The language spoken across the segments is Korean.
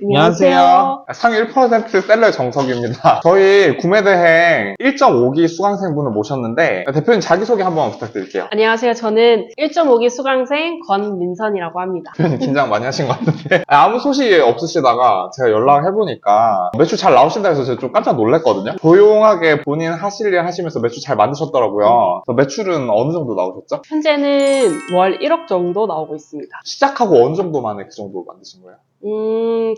안녕하세요. 상위 1% 셀러의 정석입니다. 저희 구매대행 1.5기 수강생분을 모셨는데 대표님 자기소개 한번 부탁드릴게요. 안녕하세요. 저는 1.5기 수강생 권민선이라고 합니다. 대표님 긴장 많이 하신 것 같은데 아무 소식이 없으시다가 제가 연락을 해보니까 매출 잘 나오신다 해서 제가 좀 깜짝 놀랐거든요. 조용하게 본인 하실 일 하시면서 매출 잘 만드셨더라고요. 그래서 매출은 어느 정도 나오셨죠? 현재는 월 1억 정도 나오고 있습니다. 시작하고 어느 정도 만에 그 정도 만드신 거예요?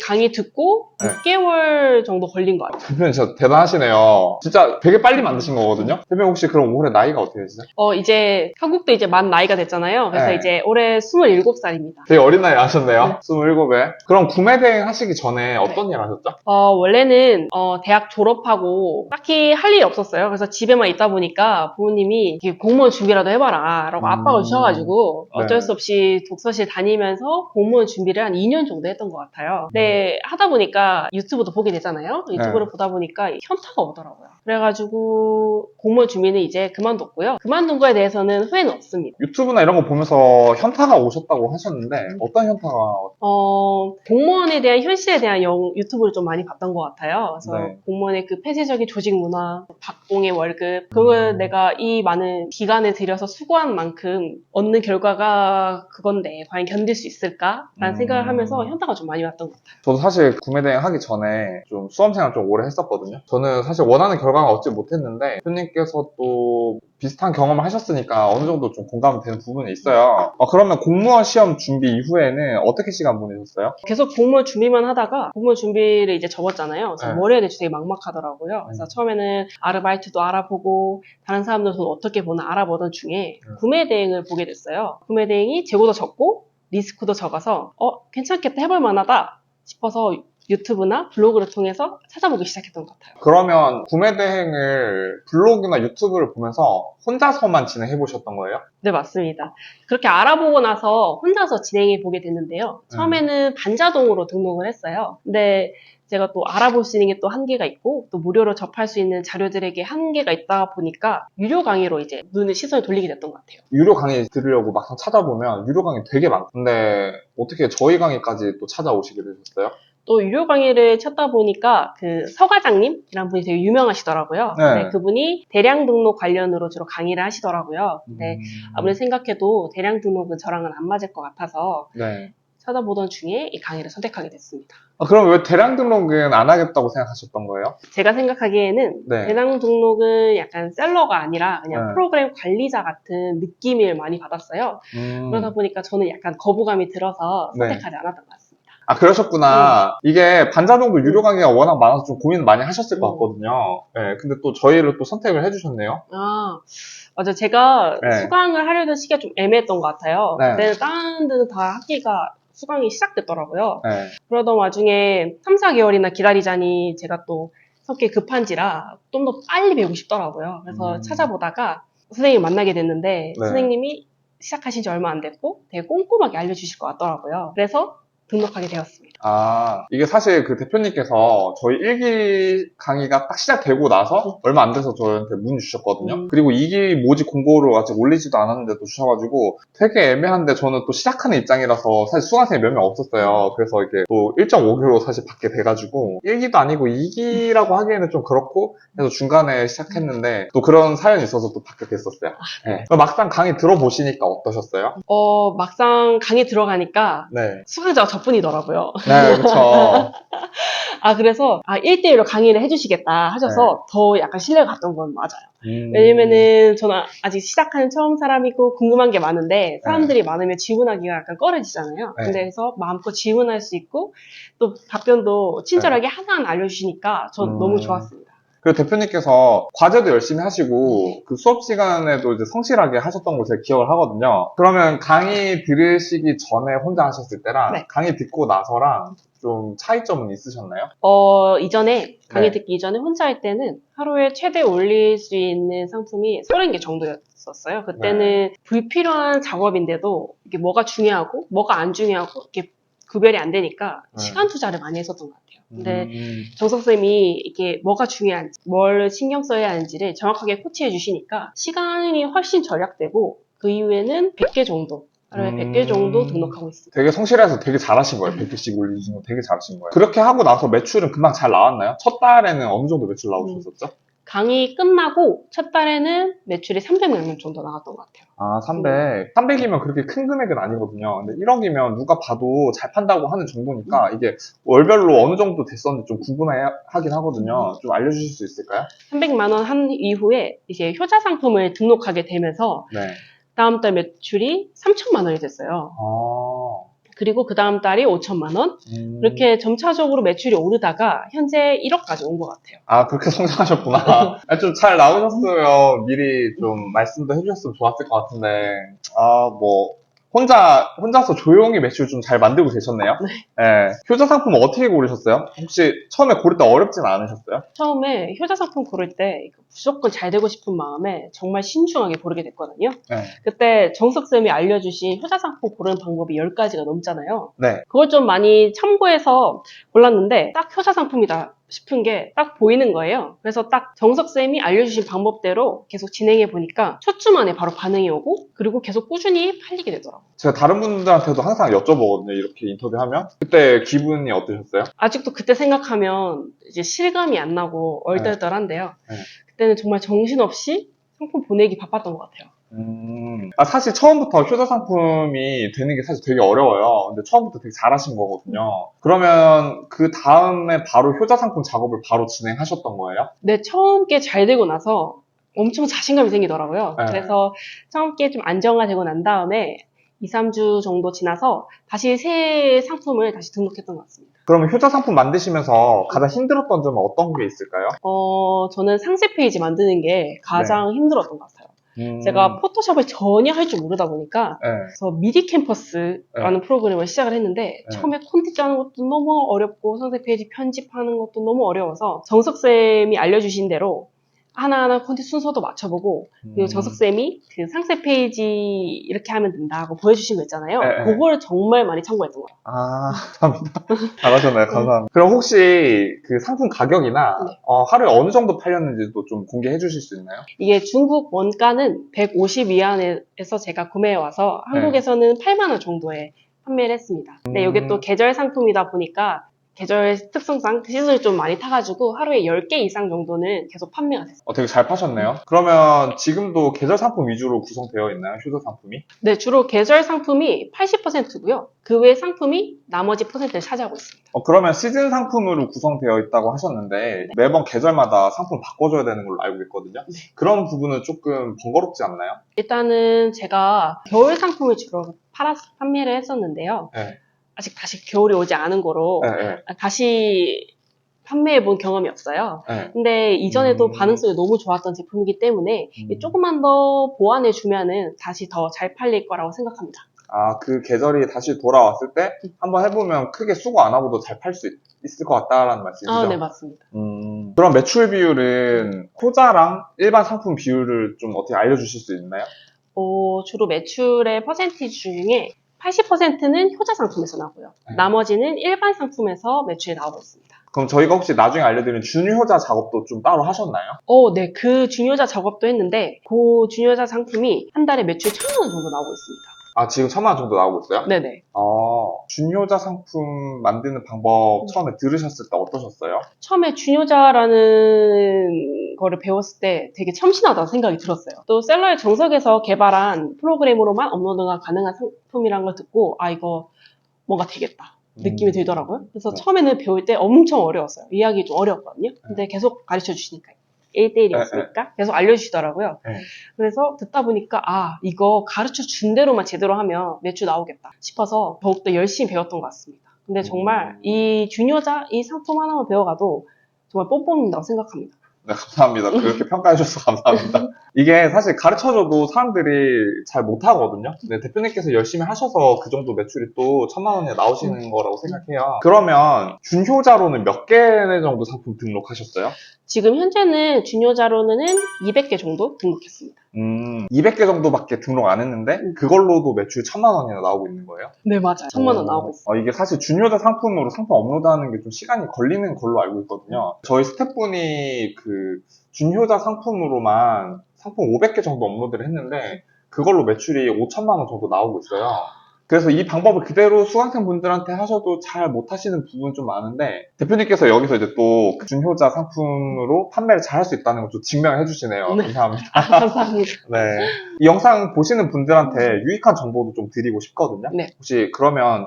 강의 듣고 네. 6개월 정도 걸린 것 같아요. 대표님 진짜 대단하시네요. 진짜 되게 빨리 만드신 거거든요. 대표님 혹시 그럼 올해 나이가 어떻게 되시죠? 이제 한국도 이제 만 나이가 됐잖아요. 그래서 네. 이제 올해 27살입니다. 되게 어린 나이 하셨네요. 네. 27에. 그럼 구매 대행 하시기 전에 어떤 일 하셨죠? 원래는 대학 졸업하고 딱히 할 일이 없었어요. 그래서 집에만 있다 보니까 부모님이 이렇게 공무원 준비라도 해봐라 라고 압박을 주셔가지고 어쩔 수 없이 독서실 다니면서 공무원 준비를 한 2년 정도 했던 것 같아요. 근데 하다 보니까 유튜브도 보게 되잖아요. 유튜브를 보다 보니까 현타가 오더라고요. 그래가지고 공무원 준비는 이제 그만뒀고요. 그만둔 거에 대해서는 후회는 없습니다. 유튜브나 이런 거 보면서 현타가 오셨다고 하셨는데 어떤 현타가? 공무원에 대한 현실에 대한 유튜브를 좀 많이 봤던 것 같아요. 그래서 네. 공무원의 그 폐쇄적인 조직 문화, 박봉의 월급, 그걸 내가 이 많은 기간을 들여서 수고한 만큼 얻는 결과가 그건데 과연 견딜 수 있을까라는 생각을 하면서 현타가 좀 많이 왔던 것 같아요. 저도 사실 구매 대행 하기 전에 좀 수험생활 좀 오래 했었거든요. 저는 사실 원하는 결과가 얻지 못했는데 대표님께서 또 비슷한 경험을 하셨으니까 어느 정도 좀 공감이 되는 부분이 있어요. 그러면 공무원 시험 준비 이후에는 어떻게 시간 보내셨어요? 계속 공무원 준비만 하다가 공무원 준비를 이제 접었잖아요. 그래서 네. 뭘 해야 될지 되게 막막하더라고요. 그래서 처음에는 아르바이트도 알아보고 다른 사람들 돈 어떻게 버나 알아보던 중에 구매 대행을 보게 됐어요. 구매 대행이 재고도 적고 리스크도 적어서 괜찮겠다, 해볼 만하다 싶어서 유튜브나 블로그를 통해서 찾아보기 시작했던 것 같아요. 그러면 구매 대행을 블로그나 유튜브를 보면서 혼자서만 진행해 보셨던 거예요? 네, 맞습니다. 그렇게 알아보고 나서 혼자서 진행해 보게 됐는데요. 처음에는 반자동으로 등록을 했어요. 근데 제가 또 알아볼 수 있는 게 또 한계가 있고 또 무료로 접할 수 있는 자료들에게 한계가 있다 보니까 유료 강의로 이제 시선을 돌리게 됐던 것 같아요. 유료 강의 들으려고 막상 찾아보면 유료 강의 되게 많고 근데 어떻게 저희 강의까지 또 찾아오시게 되셨어요? 또 유료 강의를 찾다 보니까 그 서과장님이라는 분이 되게 유명하시더라고요. 네. 네, 그분이 대량 등록 관련으로 주로 강의를 하시더라고요. 근데 아무리 생각해도 대량 등록은 저랑은 안 맞을 것 같아서 네. 찾아보던 중에 이 강의를 선택하게 됐습니다. 그럼 왜 대량 등록은 안 하겠다고 생각하셨던 거예요? 제가 생각하기에는 네. 대량 등록은 약간 셀러가 아니라 그냥 네. 프로그램 관리자 같은 느낌을 많이 받았어요. 그러다 보니까 저는 약간 거부감이 들어서 네. 선택하지 않았던 것 같습니다. 그러셨구나. 이게 반자동도 유료 강의가 워낙 많아서 좀 고민을 많이 하셨을 것 같거든요. 네, 근데 또 저희를 또 선택을 해주셨네요. 맞아. 제가 네. 수강을 하려던 시기가 좀 애매했던 것 같아요. 네. 그때는 다른 데는 다 학기가 수강이 시작됐더라고요. 네. 그러던 와중에 3, 4개월이나 기다리자니 제가 또 성격이 급한지라 좀 더 빨리 배우고 싶더라고요. 그래서 찾아보다가 선생님을 만나게 됐는데 네. 선생님이 시작하신 지 얼마 안 됐고 되게 꼼꼼하게 알려주실 것 같더라고요. 그래서 등록하게 되었습니다. 이게 사실 그 대표님께서 저희 1기 강의가 딱 시작되고 나서 얼마 안 돼서 저한테 문의 주셨거든요. 그리고 2기 모집 공고를 아직 올리지도 않았는데도 주셔가지고 되게 애매한데 저는 또 시작하는 입장이라서 사실 수강생이 몇 명 없었어요. 그래서 이게 또 1.5기로 사실 받게 돼가지고 1기도 아니고 2기라고 하기에는 좀 그렇고 해서 중간에 시작했는데 또 그런 사연이 있어서 또 받게 됐었어요. 네. 막상 강의 들어보시니까 어떠셨어요? 막상 강의 들어가니까 네. 수강자가 저뿐이더라고요. 네, 그쵸. 그래서 1대1로 강의를 해주시겠다 하셔서 더 약간 신뢰가 갔던 건 맞아요. 왜냐면은 저는 아직 시작하는 처음 사람이고 궁금한 게 많은데 사람들이 많으면 질문하기가 약간 꺼려지잖아요. 네. 근데 그래서 마음껏 질문할 수 있고 또 답변도 친절하게 하나하나 알려주시니까 전 너무 좋았습니다. 그리고 대표님께서 과제도 열심히 하시고 그 수업 시간에도 이제 성실하게 하셨던 걸 제가 기억을 하거든요. 그러면 강의 들으시기 전에 혼자 하셨을 때랑 네. 강의 듣고 나서랑 좀 차이점은 있으셨나요? 이전에 강의 네. 듣기 이전에 혼자 할 때는 하루에 최대 올릴 수 있는 상품이 30개 정도였었어요. 그때는 불필요한 작업인데도 이게 뭐가 중요하고 뭐가 안 중요하고 이렇게 구별이 안 되니까 시간 투자를 많이 했었던 것 같아요. 근데 정석쌤이 이게 뭐가 중요한지, 뭘 신경 써야 하는지를 정확하게 코치해 주시니까 시간이 훨씬 절약되고 그 이후에는 100개 정도 하루에 100개 정도 등록하고 있습니다. 되게 성실해서 되게 잘하신 거예요. 100개씩 올리신 거 되게 잘하신 거예요. 그렇게 하고 나서 매출은 금방 잘 나왔나요? 첫 달에는 어느 정도 매출 나오셨었죠? 강의 끝나고 첫 달에는 매출이 300만 원 정도 나왔던 것 같아요. 아, 300. 300이면 그렇게 큰 금액은 아니거든요. 근데 1억이면 누가 봐도 잘 판다고 하는 정도니까 이게 월별로 어느 정도 됐었는지 좀 궁금하긴 하거든요. 좀 알려주실 수 있을까요? 300만 원 한 이후에 이제 효자 상품을 등록하게 되면서 네. 다음 달 매출이 3천만 원이 됐어요. 아, 그리고 그 다음 달이 5천만 원. 이렇게 점차적으로 매출이 오르다가 현재 1억까지 온 것 같아요. 아, 그렇게 성장하셨구나. 좀 잘 나오셨으면 미리 좀 말씀도 해주셨으면 좋았을 것 같은데, 혼자서 조용히 매출 좀 잘 만들고 계셨네요. 네. 효자 상품 어떻게 고르셨어요? 혹시 처음에 고를 때 어렵진 않으셨어요? 처음에 효자 상품 고를 때 무조건 잘 되고 싶은 마음에 정말 신중하게 고르게 됐거든요. 네. 그때 정석쌤이 알려주신 효자 상품 고르는 방법이 10가지가 넘잖아요. 네. 그걸 좀 많이 참고해서 골랐는데 딱 효자 상품이다 싶은 게 딱 보이는 거예요. 그래서 딱 정석쌤이 알려주신 방법대로 계속 진행해 보니까 첫 주 만에 바로 반응이 오고 그리고 계속 꾸준히 팔리게 되더라고요. 제가 다른 분들한테도 항상 여쭤보거든요. 이렇게 인터뷰하면. 그때 기분이 어떠셨어요? 아직도 그때 생각하면 이제 실감이 안 나고 얼떨떨한데요. 네. 그때는 정말 정신없이 상품 보내기 바빴던 것 같아요. 사실 처음부터 효자 상품이 되는 게 사실 되게 어려워요. 근데 처음부터 되게 잘하신 거거든요. 그러면 그 다음에 바로 효자 상품 작업을 바로 진행하셨던 거예요? 네, 처음 게 잘 되고 나서 엄청 자신감이 생기더라고요. 네. 그래서 처음 게 좀 안정화되고 난 다음에 2, 3주 정도 지나서 다시 새 상품을 다시 등록했던 것 같습니다. 그러면 효자 상품 만드시면서 가장 힘들었던 점은 어떤 게 있을까요? 저는 상세 페이지 만드는 게 가장 힘들었던 것 같아요. 제가 포토샵을 전혀 할 줄 모르다 보니까 네. 그래서 미디 캠퍼스라는 프로그램을 시작을 했는데 처음에 콘텐츠 하는 것도 너무 어렵고 상세 페이지 편집하는 것도 너무 어려워서 정석쌤이 알려주신 대로 하나하나 콘텐츠 순서도 맞춰보고 그리고 정석쌤이 그 상세 페이지 이렇게 하면 된다고 보여주신 거 있잖아요. 네. 그걸 정말 많이 참고했던 거예요. 아, 감사합니다. 잘하셨나요? 감사합니다. 그럼 혹시 그 상품 가격이나 네. 하루에 어느 정도 팔렸는지도 좀 공개해 주실 수 있나요? 이게 중국 원가는 150 위안에서 제가 구매해 와서 한국에서는 8만 원 정도에 판매를 했습니다. 근데 이게 또 계절 상품이다 보니까 계절 특성상 시즌을 좀 많이 타가지고 하루에 10개 이상 정도는 계속 판매가 됐어요. 되게 잘 파셨네요. 그러면 지금도 계절 상품 위주로 구성되어 있나요? 효자 상품이? 네, 주로 계절 상품이 80%고요. 그 외 상품이 나머지 퍼센트를 차지하고 있습니다. 그러면 시즌 상품으로 구성되어 있다고 하셨는데 매번 계절마다 상품 바꿔줘야 되는 걸로 알고 있거든요. 그런 부분은 조금 번거롭지 않나요? 일단은 제가 겨울 상품을 주로 판매를 했었는데요. 네. 아직 다시 겨울이 오지 않은 거로 네. 다시 판매해본 경험이 없어요. 네. 근데 이전에도 반응성이 너무 좋았던 제품이기 때문에 조금만 더 보완해주면은 다시 더 잘 팔릴 거라고 생각합니다. 아, 그 계절이 다시 돌아왔을 때 한번 해보면 크게 수고 안 하고도 잘 팔 수 있을 것 같다라는 말씀이시죠? 아, 네, 맞습니다. 그럼 매출 비율은 효자랑 일반 상품 비율을 좀 어떻게 알려주실 수 있나요? 주로 매출의 퍼센티지 중에 80%는 효자 상품에서 나오고요. 나머지는 일반 상품에서 매출이 나오고 있습니다. 그럼 저희가 혹시 나중에 알려드리는 준효자 작업도 좀 따로 하셨나요? 네. 그 중효자 작업도 했는데 그 중효자 상품이 한 달에 매출 1,000만 원 정도 나오고 있습니다. 아, 지금 1,000만 원 정도 나오고 있어요? 네네. 준효자 상품 만드는 방법 처음에 들으셨을 때 어떠셨어요? 처음에 준효자라는 거를 배웠을 때 되게 참신하다는 생각이 들었어요. 또 셀러의 정석에서 개발한 프로그램으로만 업로드가 가능한 상품이라는 걸 듣고 이거 뭔가 되겠다 느낌이 들더라고요. 그래서 처음에는 배울 때 엄청 어려웠어요. 이해하기 좀 어려웠거든요. 근데 계속 가르쳐 주시니까 1대1이었으니까 계속 알려주시더라고요. 그래서 듣다 보니까 이거 가르쳐 준 대로만 제대로 하면 매출 나오겠다 싶어서 더욱더 열심히 배웠던 것 같습니다. 근데 정말 이 준효자 이 상품 하나만 배워가도 정말 뽕 뽑는다고 생각합니다. 네, 감사합니다. 그렇게 평가해 주셔서 감사합니다. 이게 사실 가르쳐줘도 사람들이 잘 못하거든요. 근데 대표님께서 열심히 하셔서 그 정도 매출이 또 1,000만 원이 나오시는 거라고 생각해요. 그러면 준효자로는 몇 개 정도 상품 등록하셨어요? 지금 현재는 준효자로는 200개 정도 등록했습니다. 200개 정도밖에 등록 안 했는데 그걸로도 매출 1,000만 원이나 나오고 있는 거예요? 네, 맞아요. 1,000만 원 나오고 있어요. 이게 사실 준효자 상품으로 상품 업로드하는 게 좀 시간이 걸리는 걸로 알고 있거든요. 저희 스태프분이 그 준효자 상품으로만 상품 500개 정도 업로드를 했는데 그걸로 매출이 5천만 원 정도 나오고 있어요. 그래서 이 방법을 그대로 수강생 분들한테 하셔도 잘 못하시는 부분 좀 많은데, 대표님께서 여기서 이제 또 준효자 상품으로 판매를 잘 할 수 있다는 걸 좀 증명해 주시네요. 네. 감사합니다. 감사합니다. 네. 이 영상 보시는 분들한테 유익한 정보도 좀 드리고 싶거든요. 네.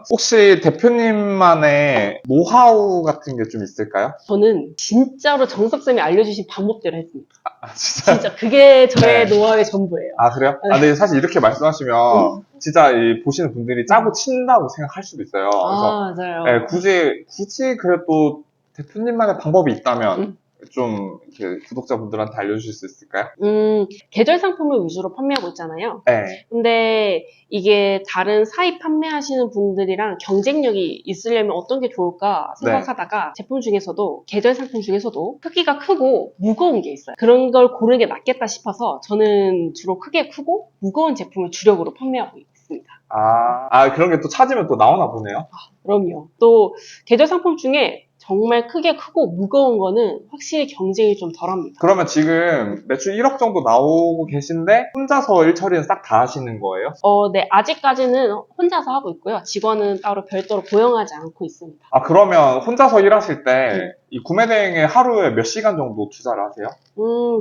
혹시 대표님만의 노하우 같은 게 좀 있을까요? 저는 진짜로 정석쌤이 알려주신 방법대로 했습니다. 진짜? 진짜 그게 저의 네. 노하우의 전부예요. 아, 그래요? 네. 근데 사실 이렇게 말씀하시면 진짜 이 보시는 분들이 짜고 친다고 생각할 수도 있어요. 그래서 맞아요. 네, 굳이 그래도 대표님만의 방법이 있다면 좀 이렇게 구독자분들한테 알려주실 수 있을까요? 계절 상품을 위주로 판매하고 있잖아요. 네. 근데 이게 다른 사입 판매하시는 분들이랑 경쟁력이 있으려면 어떤 게 좋을까 생각하다가 제품 중에서도 계절 상품 중에서도 크기가 크고 무거운 게 있어요. 그런 걸 고르는 게 낫겠다 싶어서 저는 주로 크게 크고 무거운 제품을 주력으로 판매하고 있습니다. 그런 게 또 찾으면 또 나오나 보네요. 그럼요. 또 계절 상품 중에 정말 크게 크고 무거운 거는 확실히 경쟁이 좀 덜합니다. 그러면 지금 매출 1억 정도 나오고 계신데 혼자서 일 처리는 싹 다 하시는 거예요? 네, 아직까지는 혼자서 하고 있고요. 직원은 따로 별도로 고용하지 않고 있습니다. 그러면 혼자서 일하실 때 이 구매 대행에 하루에 몇 시간 정도 투자를 하세요?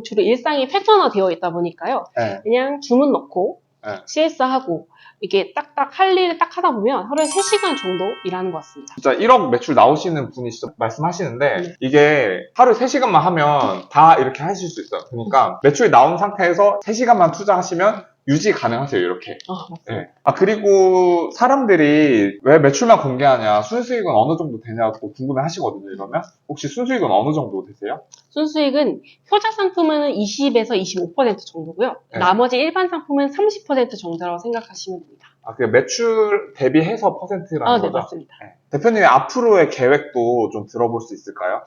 주로 일상이 패턴화 되어 있다 보니까요. 네. 그냥 주문 넣고 네. CS하고 이게 딱딱 할 일을 딱 하다 보면 하루에 3시간 정도 일하는 것 같습니다. 진짜 1억 매출 나오시는 분이 진짜 말씀하시는데 네. 이게 하루에 3시간만 하면 다 이렇게 하실 수 있어요. 그러니까 매출이 나온 상태에서 3시간만 투자하시면 유지 가능하세요, 이렇게. 맞습니다. 네. 그리고 사람들이 왜 매출만 공개하냐, 순수익은 어느 정도 되냐고 궁금해 하시거든요, 이러면. 혹시 순수익은 어느 정도 되세요? 순수익은 효자 상품은 20에서 25% 정도고요. 네. 나머지 일반 상품은 30% 정도라고 생각하시면 됩니다. 그 매출 대비해서 퍼센트라는 네, 거죠? 맞습니다. 네. 대표님의 앞으로의 계획도 좀 들어볼 수 있을까요?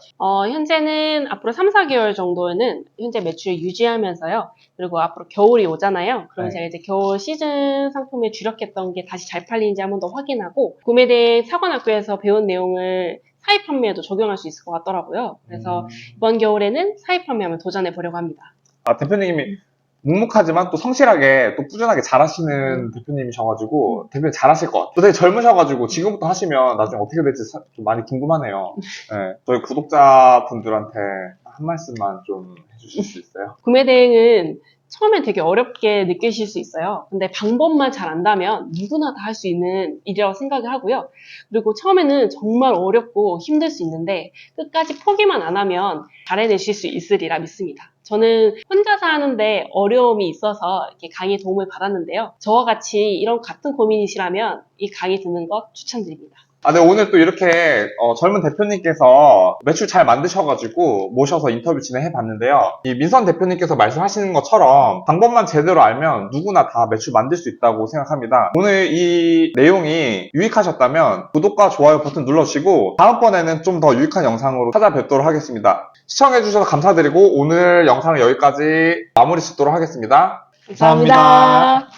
현재는 앞으로 3, 4개월 정도는 현재 매출 유지하면서요. 그리고 앞으로 겨울이 오잖아요. 그러면 네. 제가 이제 겨울 시즌 상품에 주력했던 게 다시 잘 팔리는지 한번 더 확인하고 구매대 사관학교에서 배운 내용을 사입 판매에도 적용할 수 있을 것 같더라고요. 그래서 이번 겨울에는 사입 판매 한번 도전해 보려고 합니다. 대표님이 묵묵하지만 또 성실하게 또 꾸준하게 잘하시는 대표님이셔가지고 대표님 잘하실 것 같아요. 또 되게 젊으셔가지고 지금부터 하시면 나중에 어떻게 될지 좀 많이 궁금하네요. 네, 저희 구독자분들한테 한 말씀만 좀 해주실 수 있어요? 구매 대행은 처음엔 되게 어렵게 느끼실 수 있어요. 근데 방법만 잘 안다면 누구나 다 할 수 있는 일이라고 생각을 하고요. 그리고 처음에는 정말 어렵고 힘들 수 있는데 끝까지 포기만 안 하면 잘해내실 수 있으리라 믿습니다. 저는 혼자서 하는데 어려움이 있어서 이렇게 강의 도움을 받았는데요. 저와 같이 이런 같은 고민이시라면 이 강의 듣는 것 추천드립니다. 네, 오늘 또 이렇게 젊은 대표님께서 매출 잘 만드셔가지고 모셔서 인터뷰 진행해봤는데요. 이 민선 대표님께서 말씀하시는 것처럼 방법만 제대로 알면 누구나 다 매출 만들 수 있다고 생각합니다. 오늘 이 내용이 유익하셨다면 구독과 좋아요 버튼 눌러주시고 다음번에는 좀 더 유익한 영상으로 찾아뵙도록 하겠습니다. 시청해주셔서 감사드리고 오늘 영상은 여기까지 마무리 짓도록 하겠습니다. 감사합니다.